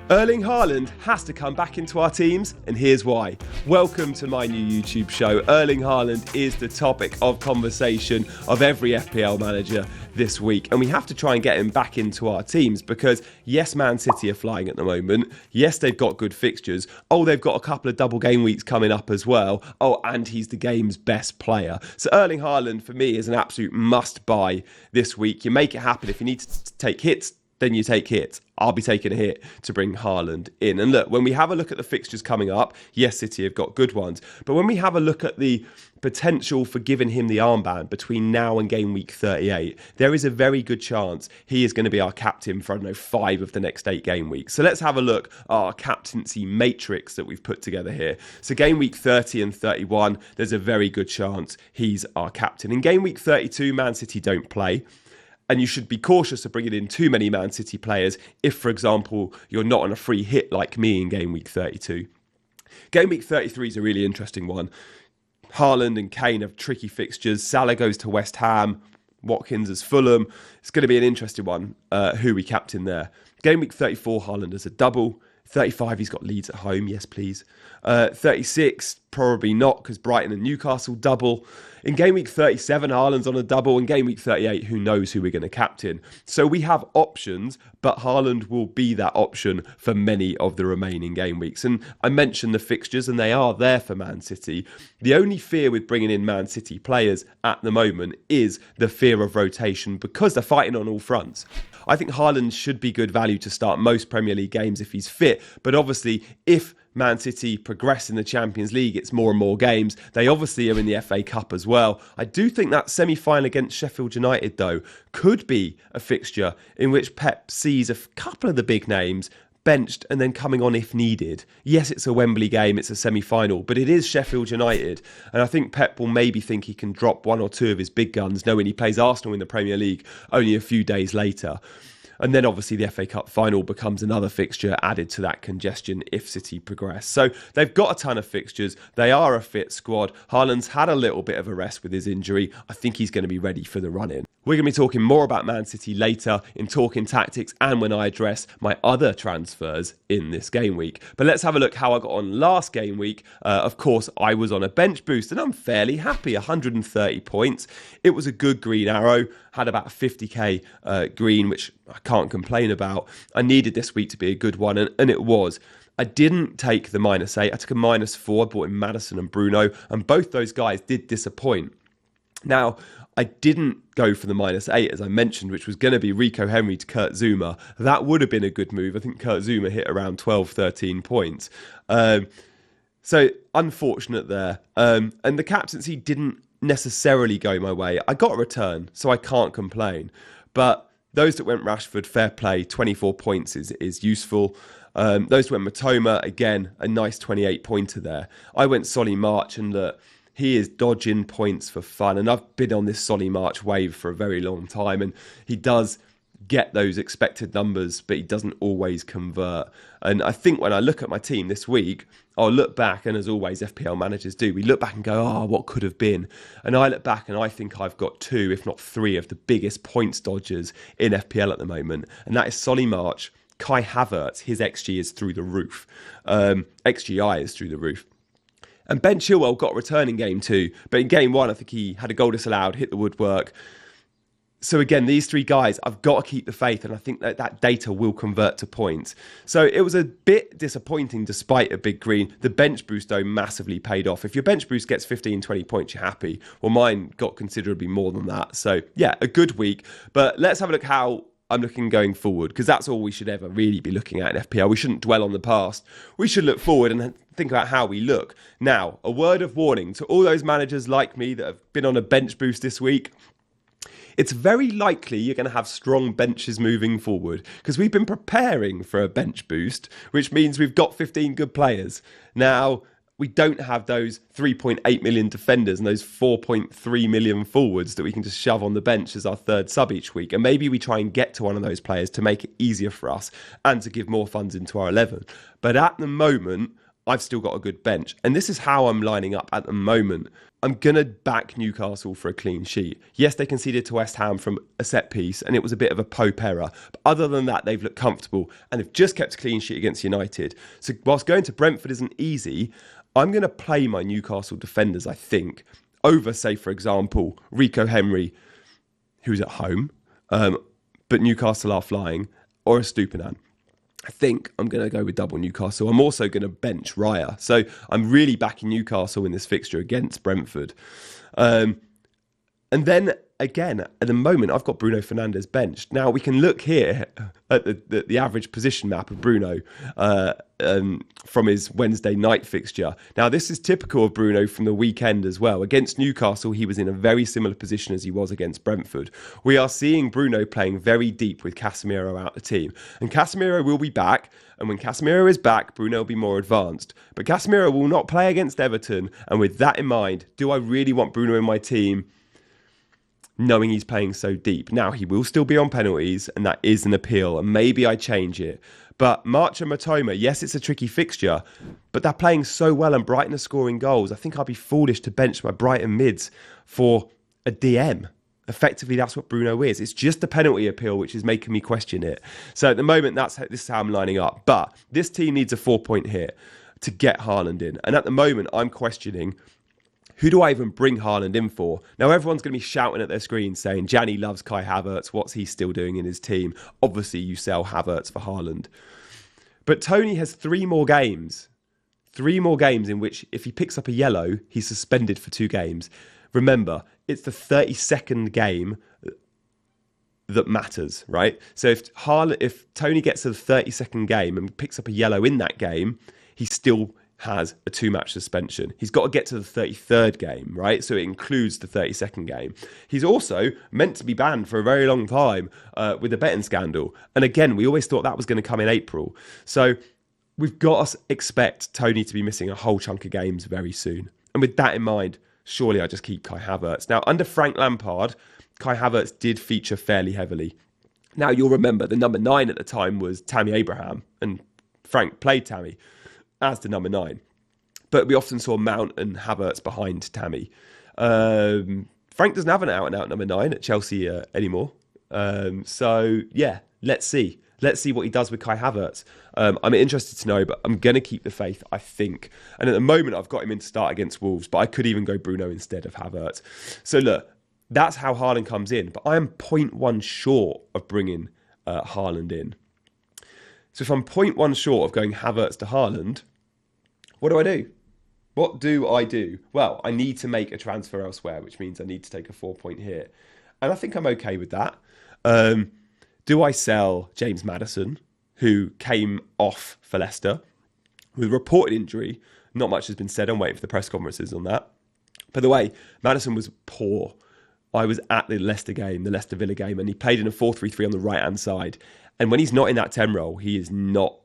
Erling Haaland has to come back into our teams, and here's why. Welcome to my new YouTube show. Erling Haaland is the topic of conversation of every FPL manager this week, and we have to try and get him back into our teams because, yes, Man City are flying at the moment. Yes, they've got good fixtures. Oh, they've got a couple of double game weeks coming up as well. Oh, and he's the game's best player. So Erling Haaland, for me, is an absolute must-buy this week. You make it happen. If you need to take hits, then you take hits. I'll be taking a hit to bring Haaland in. And look, when we have a look at the fixtures coming up, yes, City have got good ones. But when we have a look at the potential for giving him the armband between now and game week 38, there is a very good chance he is going to be our captain for, 5 of the next 8 game weeks. So let's have a look at our captaincy matrix that we've put together here. So game week 30 and 31, there's a very good chance he's our captain. In game week 32, Man City don't play. And you should be cautious of bringing in too many Man City players if, for example, you're not on a free hit like me in game week 32. Game week 33 is a really interesting one. Haaland and Kane have tricky fixtures. Salah goes to West Ham. Watkins is Fulham. It's going to be an interesting one, who we captain there. Game week 34, Haaland has a double. 35, he's got Leeds at home. Yes, please. 36, probably not because Brighton and Newcastle double. In game week 37, Haaland's on a double. In game week 38, who knows who we're going to captain. So we have options, but Haaland will be that option for many of the remaining game weeks. And I mentioned the fixtures, and they are there for Man City. The only fear with bringing in Man City players at the moment is the fear of rotation because they're fighting on all fronts. I think Haaland should be good value to start most Premier League games if he's fit. But obviously, if Man City progress in the Champions League, it's more and more games. They obviously are in the FA Cup as well. I do think that semi-final against Sheffield United, though, could be a fixture in which Pep sees a couple of the big names benched and then coming on if needed. Yes, it's a Wembley game, it's a semi-final, but it is Sheffield United. And I think Pep will maybe think he can drop 1 or 2 of his big guns, knowing he plays Arsenal in the Premier League only a few days later. And then obviously the FA Cup final becomes another fixture added to that congestion if City progress. So they've got a ton of fixtures. They are a fit squad. Haaland's had a little bit of a rest with his injury. I think he's going to be ready for the run-in. We're going to be talking more about Man City later in Talking Tactics and when I address my other transfers in this game week. But let's have a look how I got on last game week. Of course, I was on a bench boost and I'm fairly happy, 130 points. It was a good green arrow, had about 50k green, which I can't complain about. I needed this week to be a good one, and it was. I didn't take the -8. I took a -4. I bought in Maddison and Bruno, and both those guys did disappoint. Now, I didn't go for the -8, as I mentioned, which was going to be Rico Henry to Kurt Zouma. That would have been a good move. I think Kurt Zouma hit around 12, 13 points. So unfortunate there. And the captaincy didn't necessarily go my way. I got a return, so I can't complain. But those that went Rashford, fair play, 24 points is useful. Those that went Matoma, again, a nice 28 pointer there. I went Solly March, and he is dodging points for fun. And I've been on this Solly March wave for a very long time. And he does get those expected numbers, but he doesn't always convert. And I think when I look at my team this week, I'll look back, and as always FPL managers do, we look back and go, what could have been? And I look back and I think I've got 2, if not 3, of the biggest points dodgers in FPL at the moment. And that is Solly March, Kai Havertz, his XG is through the roof. XGI is through the roof. And Ben Chilwell got a return in game 2, but in game 1, I think he had a goal disallowed, hit the woodwork. So again, these 3 guys, I've got to keep the faith, and I think that data will convert to points. So it was a bit disappointing despite a big green. The bench boost, though, massively paid off. If your bench boost gets 15, 20 points, you're happy. Well, mine got considerably more than that. So yeah, a good week. But let's have a look how I'm looking going forward, because that's all we should ever really be looking at in FPL. We shouldn't dwell on the past. We should look forward and think about how we look. Now, a word of warning to all those managers like me that have been on a bench boost this week. It's very likely you're going to have strong benches moving forward because we've been preparing for a bench boost, which means we've got 15 good players. Now, we don't have those 3.8 million defenders and those 4.3 million forwards that we can just shove on the bench as our third sub each week. And maybe we try and get to one of those players to make it easier for us and to give more funds into our 11. But at the moment, I've still got a good bench. And this is how I'm lining up at the moment. I'm going to back Newcastle for a clean sheet. Yes, they conceded to West Ham from a set piece, and it was a bit of a Pope error. But other than that, they've looked comfortable, and they've just kept a clean sheet against United. So whilst going to Brentford isn't easy, I'm going to play my Newcastle defenders, I think, over, say, for example, Rico Henry, who's at home, but Newcastle are flying, or a Stupinan. I think I'm going to go with double Newcastle. I'm also going to bench Raya. So I'm really backing Newcastle in this fixture against Brentford. And then, again, at the moment, I've got Bruno Fernandes benched. Now, we can look here at the average position map of Bruno from his Wednesday night fixture. Now, this is typical of Bruno from the weekend as well. Against Newcastle, he was in a very similar position as he was against Brentford. We are seeing Bruno playing very deep with Casemiro out the team. And Casemiro will be back. And when Casemiro is back, Bruno will be more advanced. But Casemiro will not play against Everton. And with that in mind, do I really want Bruno in my team, knowing he's playing so deep? Now, he will still be on penalties, and that is an appeal, and maybe I change it. But March and Matoma, yes, it's a tricky fixture, but they're playing so well and Brighton are scoring goals. I think I'd be foolish to bench my Brighton mids for a DM. Effectively, that's what Bruno is. It's just the penalty appeal which is making me question it. So at the moment, this is how I'm lining up. But this team needs a 4-point hit to get Haaland in. And at the moment, I'm questioning, who do I even bring Haaland in for? Now, everyone's going to be shouting at their screens saying, Gianni loves Kai Havertz. What's he still doing in his team? Obviously, you sell Havertz for Haaland. But Tony has 3 more games. 3 more games in which, if he picks up a yellow, he's suspended for 2 games. Remember, it's the 32nd game that matters, right? So if Tony gets to the 32nd game and picks up a yellow in that game, he still has a 2-match suspension. He's got to get to the 33rd game, right? So it includes the 32nd game. He's also meant to be banned for a very long time with the betting scandal. And again, we always thought that was going to come in April. So we've got to expect Tony to be missing a whole chunk of games very soon. And with that in mind, surely I just keep Kai Havertz. Now, under Frank Lampard, Kai Havertz did feature fairly heavily. Now, you'll remember the number 9 at the time was Tammy Abraham, and Frank played Tammy as the number 9. But we often saw Mount and Havertz behind Tammy. Frank doesn't have an out-and-out number 9 at Chelsea anymore. So, yeah, let's see. Let's see what he does with Kai Havertz. I'm interested to know, but I'm going to keep the faith, I think. And at the moment, I've got him in to start against Wolves, but I could even go Bruno instead of Havertz. So, look, that's how Haaland comes in. But I am 0.1 short of bringing Haaland in. So if I'm 0.1 short of going Havertz to Haaland, what do I do? What do I do? Well, I need to make a transfer elsewhere, which means I need to take a 4-point hit. And I think I'm okay with that. Do I sell James Maddison, who came off for Leicester with reported injury? Not much has been said. I'm waiting for the press conferences on that. By the way, Maddison was poor. I was at the Leicester game, the Leicester Villa game, and he played in a 4-3-3 on the right-hand side. And when he's not in that 10 role, he is not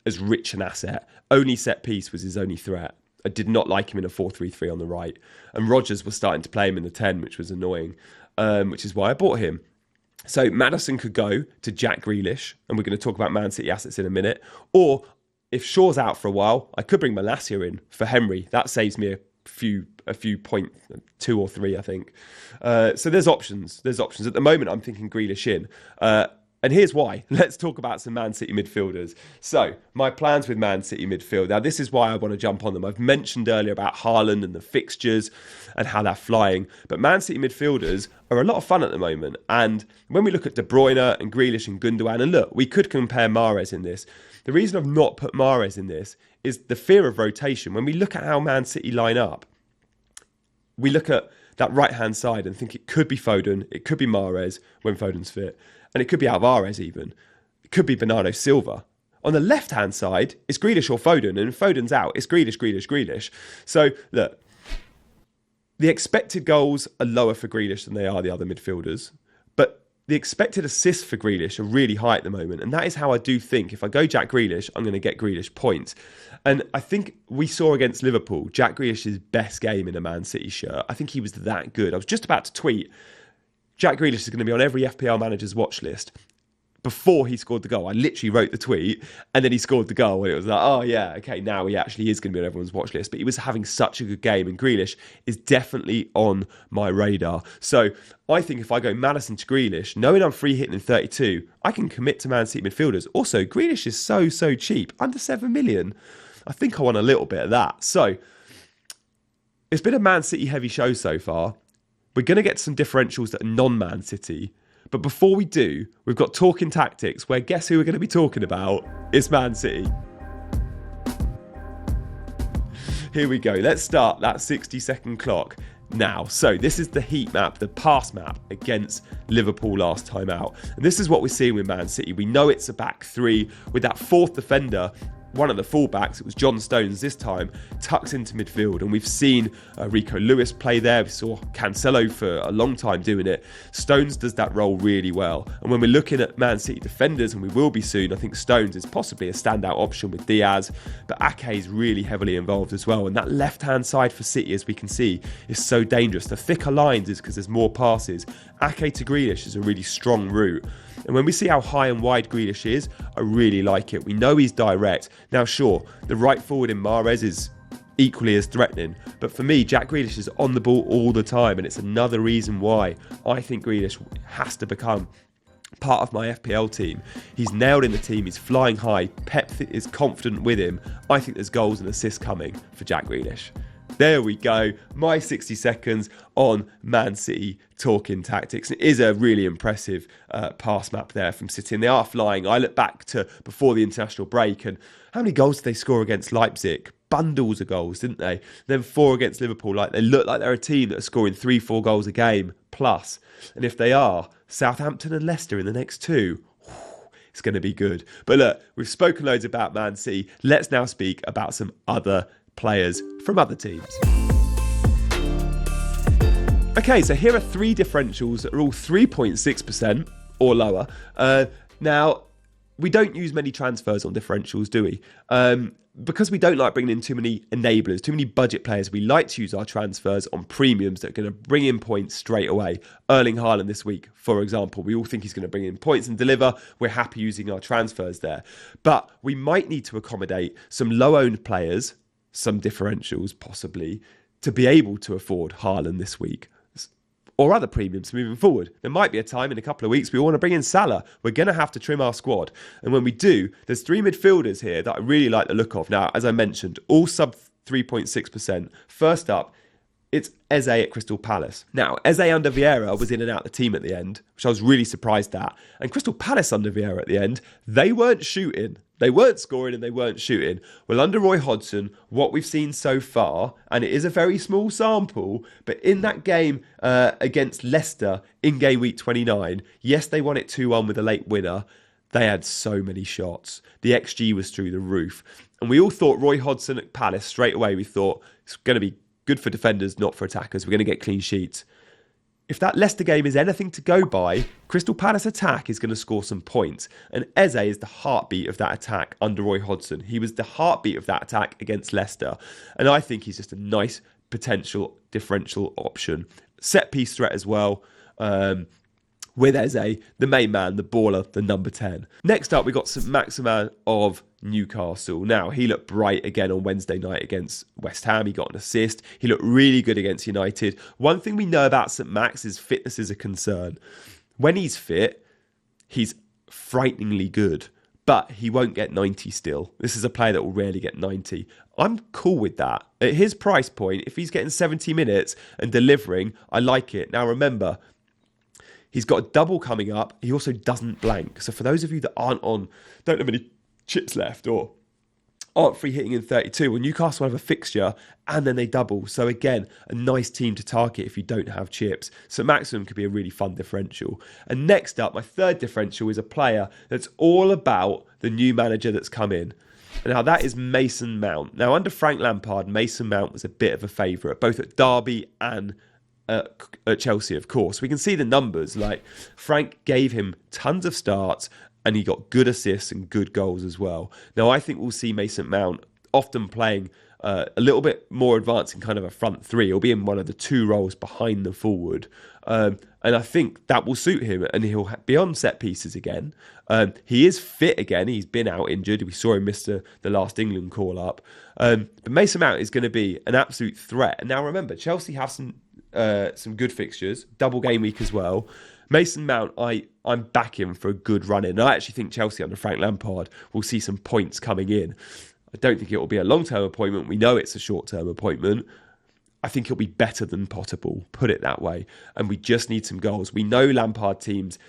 as rich an asset. Only set piece was his only threat. I did not like him in a 4-3-3 on the right. And Rodgers was starting to play him in the 10, which was annoying, which is why I bought him. So Maddison could go to Jack Grealish, and we're going to talk about Man City assets in a minute. Or if Shaw's out for a while, I could bring Malacia in for Henry. That saves me a few 2 or 3, I think. So there's options. There's options. At the moment, I'm thinking Grealish in. And here's why. Let's talk about some Man City midfielders. So, my plans with Man City midfield. Now, this is why I want to jump on them. I've mentioned earlier about Haaland and the fixtures and how they're flying. But Man City midfielders are a lot of fun at the moment. And when we look at De Bruyne and Grealish and Gundogan, and look, we could compare Mahrez in this. The reason I've not put Mahrez in this is the fear of rotation. When we look at how Man City line up, we look at that right-hand side and think it could be Foden, it could be Mahrez when Foden's fit. And it could be Alvarez even. It could be Bernardo Silva. On the left-hand side, it's Grealish or Foden. And if Foden's out, it's Grealish. So, look, the expected goals are lower for Grealish than they are the other midfielders. But the expected assists for Grealish are really high at the moment. And that is how I do think. If I go Jack Grealish, I'm going to get Grealish points. And I think we saw against Liverpool, Jack Grealish's best game in a Man City shirt. I think he was that good. I was just about to tweet, Jack Grealish is going to be on every FPL manager's watch list before he scored the goal. I literally wrote the tweet and then he scored the goal and it was like, oh yeah, okay, now he actually is going to be on everyone's watch list. But he was having such a good game and Grealish is definitely on my radar. So I think if I go Maddison to Grealish, knowing I'm free hitting in 32, I can commit to Man City midfielders. Also, Grealish is so cheap, under 7 million. I think I want a little bit of that. So it's been a Man City heavy show so far. We're going to get some differentials that are non-Man City. But before we do, we've got Talking Tactics, where guess who we're going to be talking about? It's Man City. Here we go. Let's start that 60-second clock now. So this is the heat map, the pass map against Liverpool last time out. And this is what we're seeing with Man City. We know it's a back three with that fourth defender. One of the fullbacks, it was John Stones this time, tucks into midfield. And we've seen Rico Lewis play there. We saw Cancelo for a long time doing it. Stones does that role really well. And when we're looking at Man City defenders, and we will be soon, I think Stones is possibly a standout option with Diaz. But Ake is really heavily involved as well. And that left-hand side for City, as we can see, is so dangerous. The thicker lines is because there's more passes. Ake to Grealish is a really strong route. And when we see how high and wide Grealish is, I really like it. We know he's direct. Now, sure, the right forward in Mahrez is equally as threatening. But for me, Jack Grealish is on the ball all the time. And it's another reason why I think Grealish has to become part of my FPL team. He's nailed in the team. He's flying high. Pep is confident with him. I think there's goals and assists coming for Jack Grealish. There we go. My 60 seconds on Man City Talking Tactics. It is a really impressive pass map there from City. And they are flying. I look back to before the international break and how many goals did they score against Leipzig? Bundles of goals, didn't they? Then 4 against Liverpool. Like they look like they're a team that are scoring 3-4 goals a game plus. And if they are, Southampton and Leicester in the next 2. It's going to be good. But look, we've spoken loads about Man City. Let's now speak about some other players from other teams. Okay, so here are 3 differentials that are all 3.6% or lower. Now, we don't use many transfers on differentials, do we? Because we don't like bringing in too many enablers, too many budget players, we like to use our transfers on premiums that are going to bring in points straight away. Erling Haaland this week, for example, we all think he's going to bring in points and deliver. We're happy using our transfers there. But we might need to accommodate some low-owned players, some differentials possibly, to be able to afford Haaland this week or other premiums moving forward. There might be a time in a couple of weeks we want to bring in Salah. We're going to have to trim our squad. And when we do, there's 3 midfielders here that I really like the look of. Now, as I mentioned, all sub 3.6%. First up, it's Eze at Crystal Palace. Now, Eze under Vieira was in and out the team at the end, which I was really surprised at. And Crystal Palace under Vieira at the end, they weren't shooting. They weren't scoring and they weren't shooting. Well, under Roy Hodgson, what we've seen so far, and it is a very small sample, but in that game against Leicester in game week 29, yes, they won it 2-1 with a late winner. They had so many shots. The XG was through the roof. And we all thought Roy Hodgson at Palace, straight away we thought it's going to be good for defenders, not for attackers. We're going to get clean sheets. If that Leicester game is anything to go by, Crystal Palace attack is going to score some points. And Eze is the heartbeat of that attack under Roy Hodgson. He was the heartbeat of that attack against Leicester. And I think he's just a nice potential differential option. Set piece threat as well. With Eze, the main man, the baller, the number 10. Next up, we got St Maximin of Newcastle. Now, he looked bright again on Wednesday night against West Ham. He got an assist. He looked really good against United. One thing we know about St Max is fitness is a concern. When he's fit, he's frighteningly good, but he won't get 90 still. This is a player that will rarely get 90. I'm cool with that. At his price point, if he's getting 70 minutes and delivering, I like it. Now, remember, he's got a double coming up. He also doesn't blank. So for those of you that don't have any chips left or aren't free hitting in 32, well, Newcastle have a fixture and then they double. So again, a nice team to target if you don't have chips. So Maximum could be a really fun differential. And next up, my third differential is a player that's all about the new manager that's come in. And now that is Mason Mount. Now under Frank Lampard, Mason Mount was a bit of a favourite, both at Derby and at Chelsea, of course. We can see the numbers. Like Frank gave him tons of starts and he got good assists and good goals as well. Now I think we'll see Mason Mount often playing a little bit more advanced in kind of a front three. He'll be in one of the two roles behind the forward. And I think that will suit him, and he'll be on set pieces again. He is fit again. He's been out injured. We saw him miss the last England call-up. But Mason Mount is going to be an absolute threat. And now remember, Chelsea have some good fixtures, double game week as well. Mason Mount, I'm backing for a good run in. And I actually think Chelsea under Frank Lampard will see some points coming in. I don't think it will be a long-term appointment. We know it's a short-term appointment. I think it'll be better than Potterbull, put it that way. And we just need some goals. We know Lampard teams,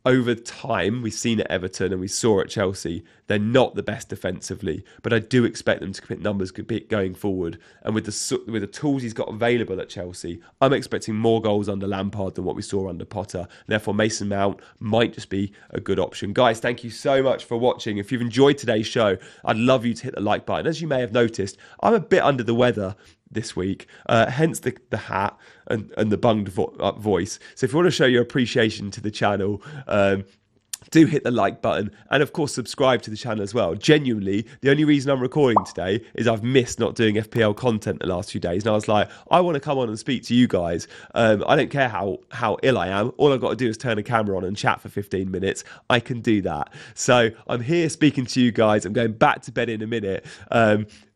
over time, we've seen at Everton and we saw at Chelsea, they're not the best defensively, but I do expect them to commit numbers going forward. And with the tools he's got available at Chelsea, I'm expecting more goals under Lampard than what we saw under Potter. Therefore, Mason Mount might just be a good option. Guys, thank you so much for watching. If you've enjoyed today's show, I'd love you to hit the like button. As you may have noticed, I'm a bit under the weather this week, hence the hat and the bunged voice. So if you want to show your appreciation to the channel, do hit the like button, and of course subscribe to the channel as well. Genuinely, the only reason I'm recording today is I've missed not doing FPL content the last few days, and I was like, I want to come on and speak to you guys. I don't care how ill I am. All I've got to do is turn a camera on and chat for 15 minutes. I can do that. So I'm here speaking to you guys. I'm going back to bed in a minute.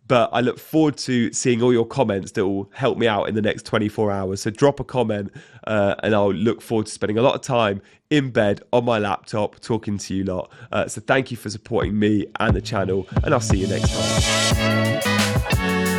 But I look forward to seeing all your comments that will help me out in the next 24 hours. So drop a comment and I'll look forward to spending a lot of time in bed on my laptop talking to you lot. So thank you for supporting me and the channel, and I'll see you next time.